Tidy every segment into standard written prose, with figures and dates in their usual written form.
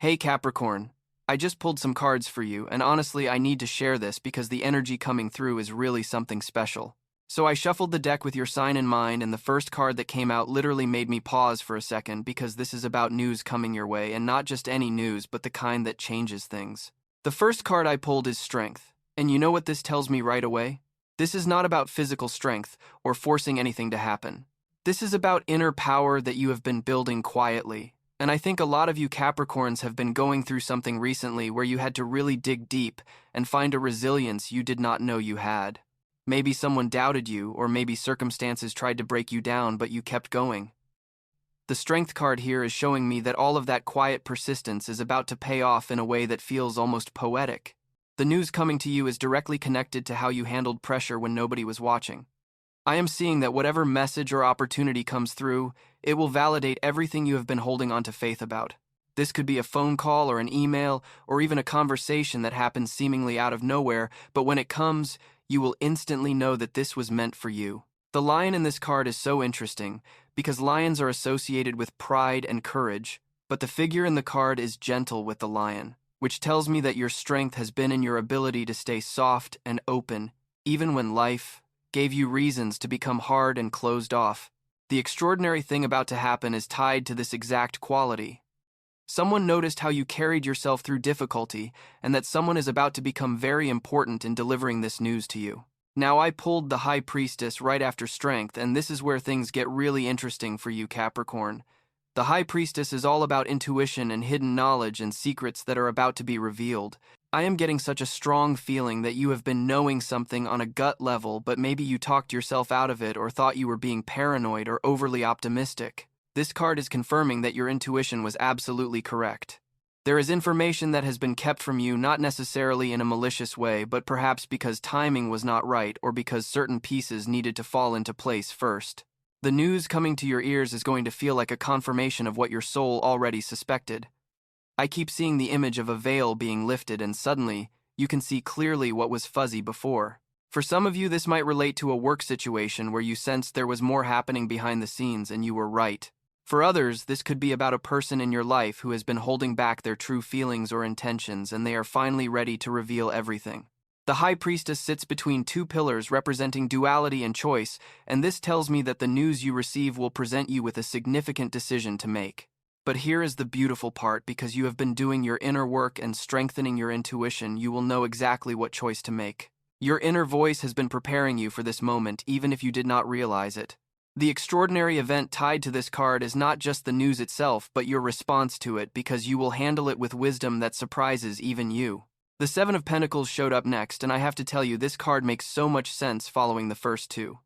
Hey Capricorn, I just pulled some cards for you, and honestly, I need to share this because the energy coming through is really something special. So I shuffled the deck with your sign in mind, and the first card that came out literally made me pause for a second because this is about news coming your way, and not just any news, but the kind that changes things. The first card I pulled is Strength, and you know what this tells me right away? This is not about physical strength or forcing anything to happen. This is about inner power that you have been building quietly. And I think a lot of you Capricorns have been going through something recently where you had to really dig deep and find a resilience you did not know you had. Maybe someone doubted you, or maybe circumstances tried to break you down, but you kept going. The Strength card here is showing me that all of that quiet persistence is about to pay off in a way that feels almost poetic. The news coming to you is directly connected to how you handled pressure when nobody was watching. I am seeing that whatever message or opportunity comes through, it will validate everything you have been holding on to faith about. This could be a phone call or an email or even a conversation that happens seemingly out of nowhere, but when it comes, you will instantly know that this was meant for you. The lion in this card is so interesting because lions are associated with pride and courage, but the figure in the card is gentle with the lion, which tells me that your strength has been in your ability to stay soft and open, even when life gave you reasons to become hard and closed off. The extraordinary thing about to happen is tied to this exact quality. Someone noticed how you carried yourself through difficulty, and that someone is about to become very important in delivering this news to you. Now, I pulled the High Priestess right after Strength, and this is where things get really interesting for you, Capricorn. The High Priestess is all about intuition and hidden knowledge and secrets that are about to be revealed. I am getting such a strong feeling that you have been knowing something on a gut level, but maybe you talked yourself out of it or thought you were being paranoid or overly optimistic. This card is confirming that your intuition was absolutely correct. There is information that has been kept from you, not necessarily in a malicious way, but perhaps because timing was not right or because certain pieces needed to fall into place first. The news coming to your ears is going to feel like a confirmation of what your soul already suspected. I keep seeing the image of a veil being lifted, and suddenly, you can see clearly what was fuzzy before. For some of you, this might relate to a work situation where you sensed there was more happening behind the scenes and you were right. For others, this could be about a person in your life who has been holding back their true feelings or intentions, and they are finally ready to reveal everything. The High Priestess sits between two pillars representing duality and choice, and this tells me that the news you receive will present you with a significant decision to make. But here is the beautiful part: because you have been doing your inner work and strengthening your intuition, you will know exactly what choice to make. Your inner voice has been preparing you for this moment, even if you did not realize it. The extraordinary event tied to this card is not just the news itself, but your response to it, because you will handle it with wisdom that surprises even you. The Seven of Pentacles showed up next, and I have to tell you, this card makes so much sense following the first two.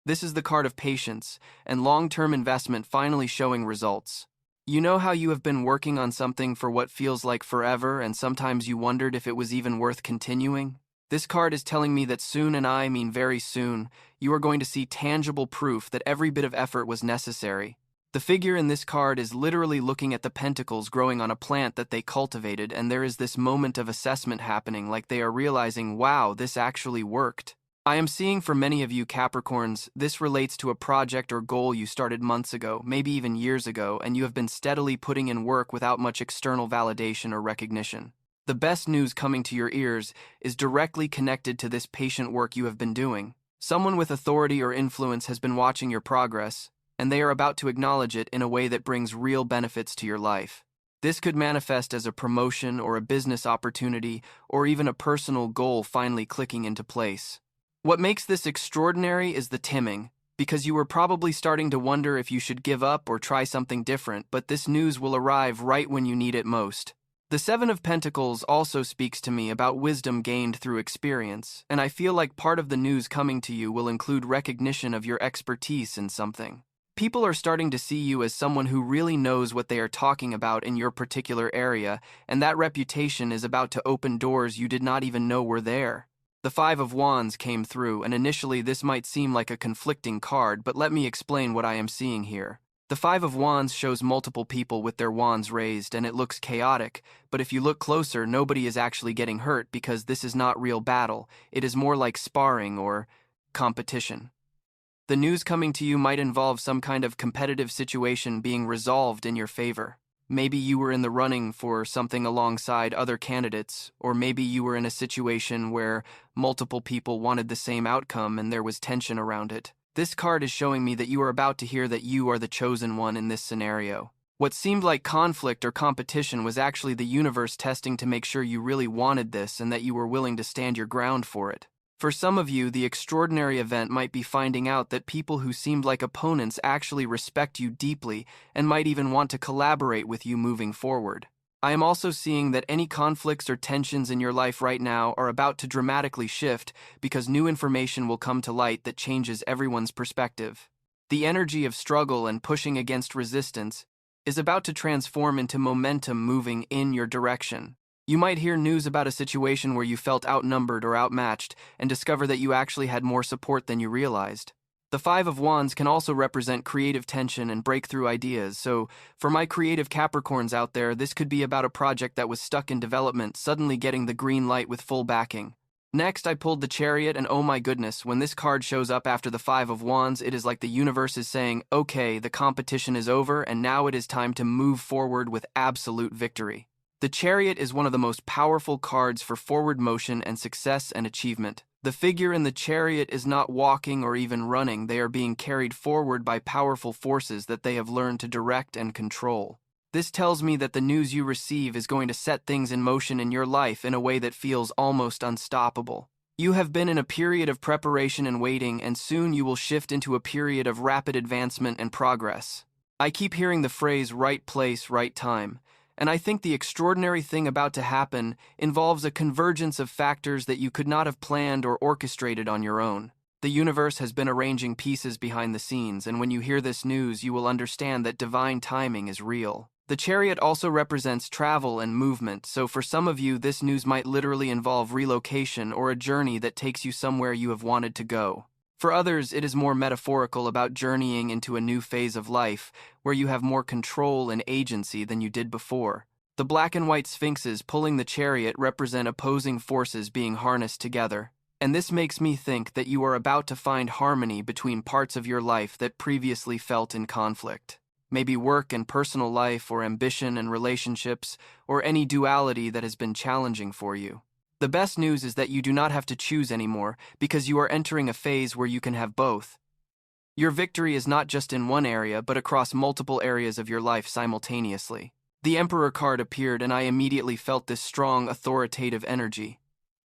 This is the card of patience and long-term investment finally showing results. You know how you have been working on something for what feels like forever, and sometimes you wondered if it was even worth continuing? This card is telling me that soon, and I mean very soon, you are going to see tangible proof that every bit of effort was necessary. The figure in this card is literally looking at the pentacles growing on a plant that they cultivated, and there is this moment of assessment happening, like they are realizing, wow, this actually worked. I am seeing for many of you Capricorns, this relates to a project or goal you started months ago, maybe even years ago, and you have been steadily putting in work without much external validation or recognition. The best news coming to your ears is directly connected to this patient work you have been doing. Someone with authority or influence has been watching your progress, and they are about to acknowledge it in a way that brings real benefits to your life. This could manifest as a promotion or a business opportunity or even a personal goal finally clicking into place. What makes this extraordinary is the timing, because you were probably starting to wonder if you should give up or try something different, but this news will arrive right when you need it most. The Seven of Pentacles also speaks to me about wisdom gained through experience, and I feel like part of the news coming to you will include recognition of your expertise in something. People are starting to see you as someone who really knows what they are talking about in your particular area, and that reputation is about to open doors you did not even know were there. The Five of Wands came through, and initially this might seem like a conflicting card, but let me explain what I am seeing here. The Five of Wands shows multiple people with their wands raised, and it looks chaotic, but if you look closer, nobody is actually getting hurt because this is not real battle. It is more like sparring or competition. The news coming to you might involve some kind of competitive situation being resolved in your favor. Maybe you were in the running for something alongside other candidates, or maybe you were in a situation where multiple people wanted the same outcome and there was tension around it. This card is showing me that you are about to hear that you are the chosen one in this scenario. What seemed like conflict or competition was actually the universe testing to make sure you really wanted this and that you were willing to stand your ground for it. For some of you, the extraordinary event might be finding out that people who seemed like opponents actually respect you deeply and might even want to collaborate with you moving forward. I am also seeing that any conflicts or tensions in your life right now are about to dramatically shift because new information will come to light that changes everyone's perspective. The energy of struggle and pushing against resistance is about to transform into momentum moving in your direction. You might hear news about a situation where you felt outnumbered or outmatched and discover that you actually had more support than you realized. The Five of Wands can also represent creative tension and breakthrough ideas, so for my creative Capricorns out there, this could be about a project that was stuck in development suddenly getting the green light with full backing. Next, I pulled the Chariot, and oh my goodness, when this card shows up after the Five of Wands, it is like the universe is saying, okay, the competition is over, and now it is time to move forward with absolute victory. The Chariot is one of the most powerful cards for forward motion and success and achievement. The figure in the Chariot is not walking or even running, they are being carried forward by powerful forces that they have learned to direct and control. This tells me that the news you receive is going to set things in motion in your life in a way that feels almost unstoppable. You have been in a period of preparation and waiting, and soon you will shift into a period of rapid advancement and progress. I keep hearing the phrase right place, right time. And I think the extraordinary thing about to happen involves a convergence of factors that you could not have planned or orchestrated on your own. The universe has been arranging pieces behind the scenes, and when you hear this news, you will understand that divine timing is real. The Chariot also represents travel and movement, so for some of you, this news might literally involve relocation or a journey that takes you somewhere you have wanted to go. For others, it is more metaphorical about journeying into a new phase of life, where you have more control and agency than you did before. The black and white sphinxes pulling the Chariot represent opposing forces being harnessed together. And this makes me think that you are about to find harmony between parts of your life that previously felt in conflict. Maybe work and personal life, or ambition and relationships, or any duality that has been challenging for you. The best news is that you do not have to choose anymore because you are entering a phase where you can have both. Your victory is not just in one area but across multiple areas of your life simultaneously. The Emperor card appeared and I immediately felt this strong, authoritative energy.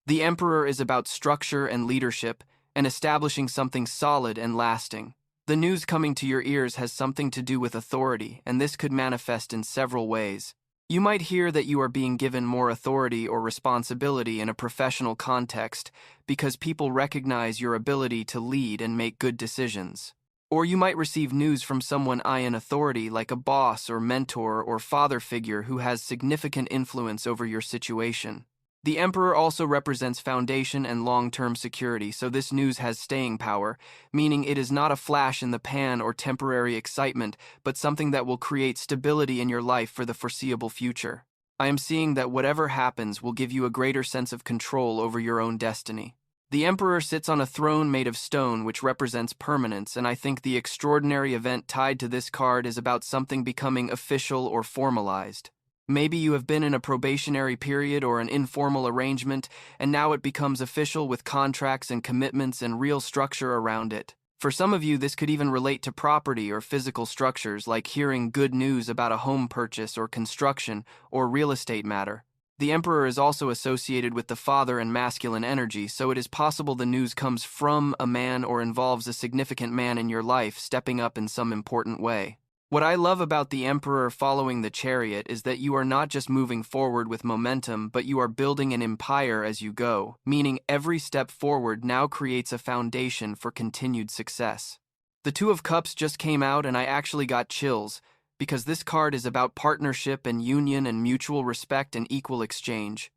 The Emperor is about structure and leadership and establishing something solid and lasting. The news coming to your ears has something to do with authority, and this could manifest in several ways. You might hear that you are being given more authority or responsibility in a professional context because people recognize your ability to lead and make good decisions. Or you might receive news from someone high in authority like a boss or mentor or father figure who has significant influence over your situation. The Emperor also represents foundation and long-term security, so this news has staying power, meaning it is not a flash in the pan or temporary excitement, but something that will create stability in your life for the foreseeable future. I am seeing that whatever happens will give you a greater sense of control over your own destiny. The Emperor sits on a throne made of stone, which represents permanence, and I think the extraordinary event tied to this card is about something becoming official or formalized. Maybe you have been in a probationary period or an informal arrangement, and now it becomes official with contracts and commitments and real structure around it. For some of you, this could even relate to property or physical structures, like hearing good news about a home purchase or construction or real estate matter. The Emperor is also associated with the father and masculine energy, so it is possible the news comes from a man or involves a significant man in your life stepping up in some important way. What I love about the Emperor following the Chariot is that you are not just moving forward with momentum, but you are building an empire as you go, meaning every step forward now creates a foundation for continued success. The Two of Cups just came out and I actually got chills, because this card is about partnership and union and mutual respect and equal exchange.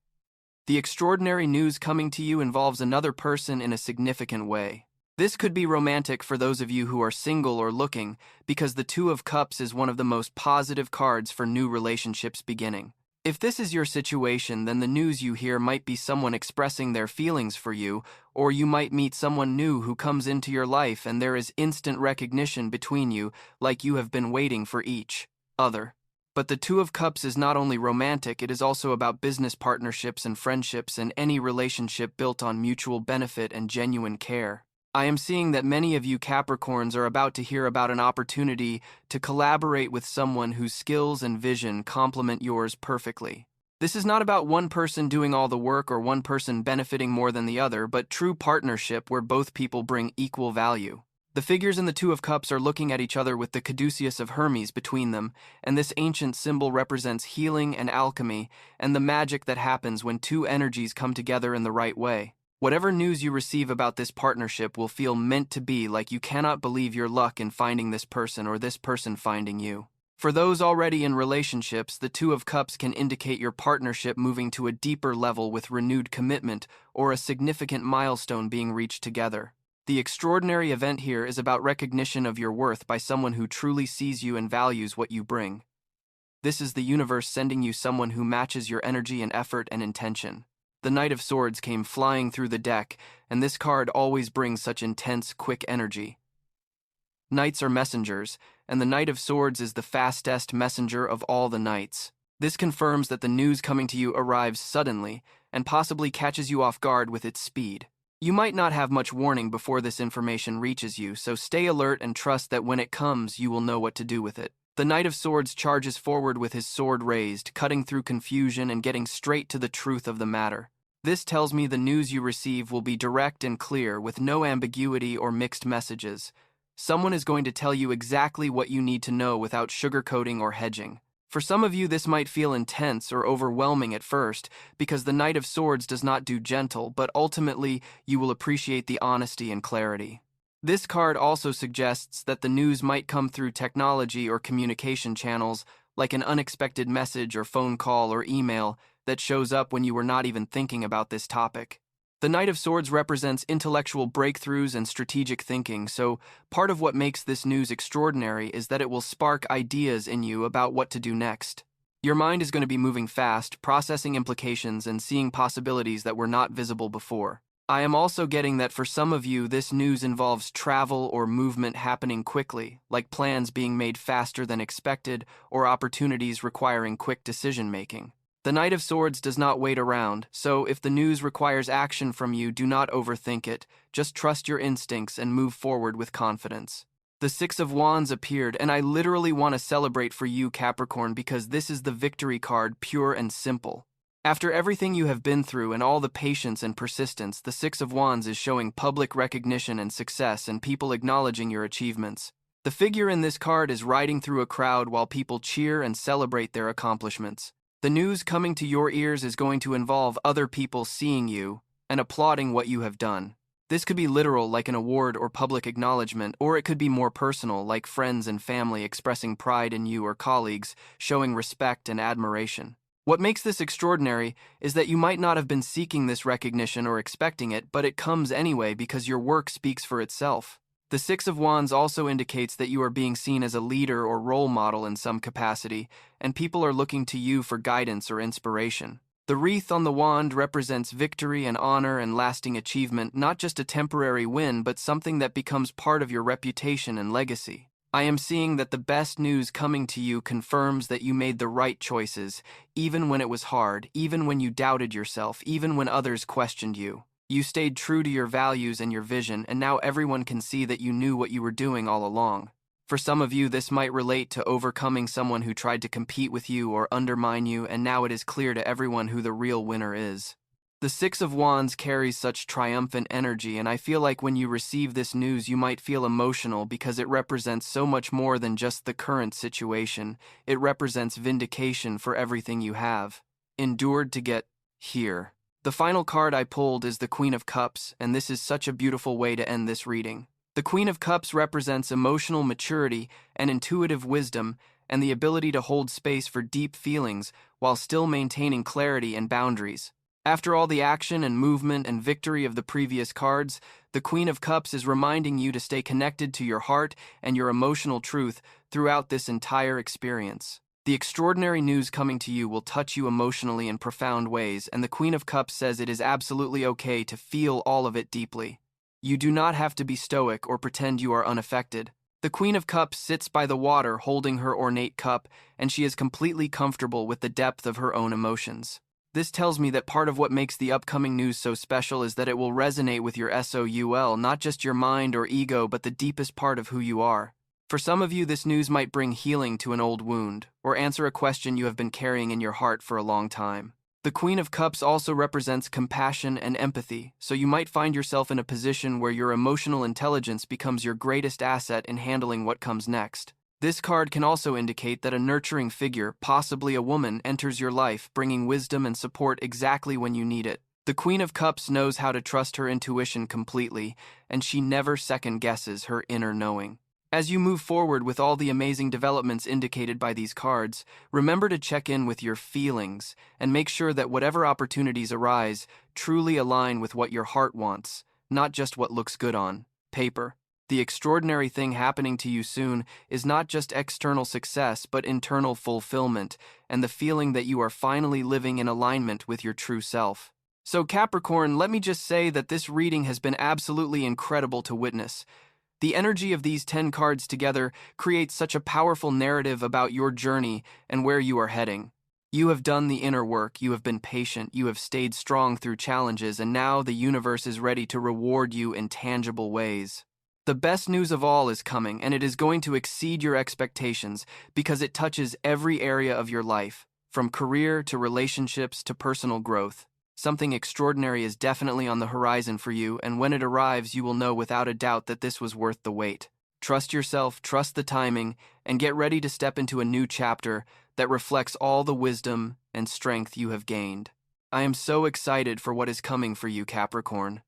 The extraordinary news coming to you involves another person in a significant way. This could be romantic for those of you who are single or looking, because the Two of Cups is one of the most positive cards for new relationships beginning. If this is your situation, then the news you hear might be someone expressing their feelings for you, or you might meet someone new who comes into your life and there is instant recognition between you, like you have been waiting for each other. But the Two of Cups is not only romantic, it is also about business partnerships and friendships and any relationship built on mutual benefit and genuine care. I am seeing that many of you Capricorns are about to hear about an opportunity to collaborate with someone whose skills and vision complement yours perfectly. This is not about one person doing all the work or one person benefiting more than the other, but true partnership where both people bring equal value. The figures in the Two of Cups are looking at each other with the caduceus of Hermes between them, and this ancient symbol represents healing and alchemy and the magic that happens when two energies come together in the right way. Whatever news you receive about this partnership will feel meant to be, like you cannot believe your luck in finding this person or this person finding you. For those already in relationships, the Two of Cups can indicate your partnership moving to a deeper level with renewed commitment or a significant milestone being reached together. The extraordinary event here is about recognition of your worth by someone who truly sees you and values what you bring. This is the universe sending you someone who matches your energy and effort and intention. The Knight of Swords came flying through the deck, and this card always brings such intense, quick energy. Knights are messengers, and the Knight of Swords is the fastest messenger of all the knights. This confirms that the news coming to you arrives suddenly and possibly catches you off guard with its speed. You might not have much warning before this information reaches you, so stay alert and trust that when it comes, you will know what to do with it. The Knight of Swords charges forward with his sword raised, cutting through confusion and getting straight to the truth of the matter. This tells me the news you receive will be direct and clear, with no ambiguity or mixed messages. Someone is going to tell you exactly what you need to know without sugarcoating or hedging. For some of you, this might feel intense or overwhelming at first, because the Knight of Swords does not do gentle, but ultimately you will appreciate the honesty and clarity. This card also suggests that the news might come through technology or communication channels, like an unexpected message or phone call or email that shows up when you were not even thinking about this topic. The Knight of Swords represents intellectual breakthroughs and strategic thinking, so part of what makes this news extraordinary is that it will spark ideas in you about what to do next. Your mind is going to be moving fast, processing implications and seeing possibilities that were not visible before. I am also getting that for some of you, this news involves travel or movement happening quickly, like plans being made faster than expected or opportunities requiring quick decision-making. The Knight of Swords does not wait around, so if the news requires action from you, do not overthink it. Just trust your instincts and move forward with confidence. The Six of Wands appeared, and I literally want to celebrate for you, Capricorn, because this is the victory card, pure and simple. After everything you have been through and all the patience and persistence, the Six of Wands is showing public recognition and success and people acknowledging your achievements. The figure in this card is riding through a crowd while people cheer and celebrate their accomplishments. The news coming to your ears is going to involve other people seeing you and applauding what you have done. This could be literal, like an award or public acknowledgement, or it could be more personal, like friends and family expressing pride in you or colleagues showing respect and admiration. What makes this extraordinary is that you might not have been seeking this recognition or expecting it, but it comes anyway because your work speaks for itself. The Six of Wands also indicates that you are being seen as a leader or role model in some capacity, and people are looking to you for guidance or inspiration. The wreath on the wand represents victory and honor and lasting achievement, not just a temporary win, but something that becomes part of your reputation and legacy. I am seeing that the best news coming to you confirms that you made the right choices, even when it was hard, even when you doubted yourself, even when others questioned you. You stayed true to your values and your vision, and now everyone can see that you knew what you were doing all along. For some of you, this might relate to overcoming someone who tried to compete with you or undermine you, and now it is clear to everyone who the real winner is. The Six of Wands carries such triumphant energy, and I feel like when you receive this news, you might feel emotional because it represents so much more than just the current situation. It represents vindication for everything you have endured to get here. The final card I pulled is the Queen of Cups, and this is such a beautiful way to end this reading. The Queen of Cups represents emotional maturity and intuitive wisdom and the ability to hold space for deep feelings while still maintaining clarity and boundaries. After all the action and movement and victory of the previous cards, the Queen of Cups is reminding you to stay connected to your heart and your emotional truth throughout this entire experience. The extraordinary news coming to you will touch you emotionally in profound ways, and the Queen of Cups says it is absolutely okay to feel all of it deeply. You do not have to be stoic or pretend you are unaffected. The Queen of Cups sits by the water holding her ornate cup, and she is completely comfortable with the depth of her own emotions. This tells me that part of what makes the upcoming news so special is that it will resonate with your soul, not just your mind or ego, but the deepest part of who you are. For some of you, this news might bring healing to an old wound, or answer a question you have been carrying in your heart for a long time. The Queen of Cups also represents compassion and empathy, so you might find yourself in a position where your emotional intelligence becomes your greatest asset in handling what comes next. This card can also indicate that a nurturing figure, possibly a woman, enters your life, bringing wisdom and support exactly when you need it. The Queen of Cups knows how to trust her intuition completely, and she never second-guesses her inner knowing. As you move forward with all the amazing developments indicated by these cards, remember to check in with your feelings and make sure that whatever opportunities arise truly align with what your heart wants, not just what looks good on paper. The extraordinary thing happening to you soon is not just external success, but internal fulfillment and the feeling that you are finally living in alignment with your true self. So Capricorn, let me just say that this reading has been absolutely incredible to witness. The energy of these 10 cards together creates such a powerful narrative about your journey and where you are heading. You have done the inner work, you have been patient, you have stayed strong through challenges, and now the universe is ready to reward you in tangible ways. The best news of all is coming, and it is going to exceed your expectations because it touches every area of your life, from career to relationships to personal growth. Something extraordinary is definitely on the horizon for you, and when it arrives, you will know without a doubt that this was worth the wait. Trust yourself, trust the timing, and get ready to step into a new chapter that reflects all the wisdom and strength you have gained. I am so excited for what is coming for you, Capricorn.